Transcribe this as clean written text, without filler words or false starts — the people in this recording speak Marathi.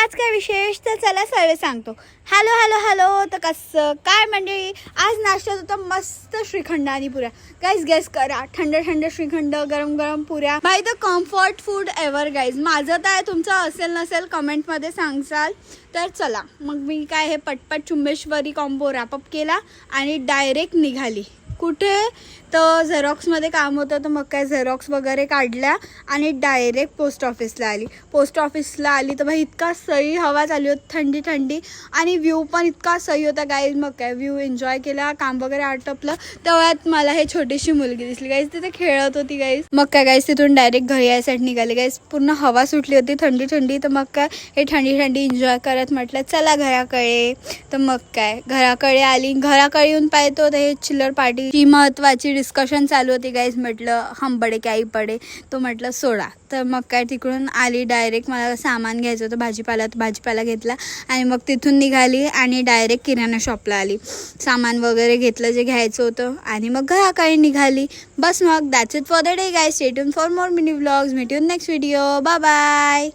आज काय विशेष तर चला सर्व सांगतो. Hello hello hello. तर कसं काय मंडळी, आज नाश्त्यात होतं मस्त श्रीखंड आणि पुऱ्या. गाईज गेस करा, थंड थंड श्रीखंड, गरम गरम पुऱ्या. By the comfort food ever guys. माझं तर तुमचं असेल नसेल कमेंटमध्ये सांगसाल. तर चला मग मी काय हे पटपट चुंबेश्वरी कॉम्बो रॅपअप केला आणि डायरेक्ट निघाली. कुठे तर झेरॉक्समध्ये काम होतं, तर मग काय झेरॉक्स वगैरे काढल्या आणि डायरेक्ट पोस्ट ऑफिसला आली. पोस्ट ऑफिसला आली तर भाई इतका सही हवा चालू होती, थंडी थंडी, आणि व्ह्यू पण इतका सही होता गाईज. मग काय व्ह्यू एन्जॉय केला, काम वगैरे आटपलं. तेव्हात मला हे छोटीशी मुलगी दिसली गाईज, तिथे खेळत होती गाईज. मग काय गाईज तिथून डायरेक्ट घरी यायसाठी निघाली गाईज. पूर्ण हवा सुटली होती थंडी थंडी, तर मग काय हे थंडी थंडी एन्जॉय करत म्हटलं चला घराकडे. तर मग काय घराकडे आली. घराकडे येऊन पाहतो तर हे चिल्लर पार्टी ही महत्त्वाची डिस्कशन चालू होती गाईज. म्हटलं हम बडे क्या ही पडे, तो म्हटलं सोडा. तर मग काय तिकडून आली डायरेक्ट. मला सामान घ्यायचं होतं भाजीपाला, तर भाजीपाला घेतला आणि मग तिथून निघाली आणि डायरेक्ट किराणा शॉपला आली. सामान वगैरे घेतलं जे घ्यायचं होतं आणि मग घराकडे निघाली. बस मग that's it for the day guys. Stay tuned for more mini vlogs. Meet you next video. Bye bye.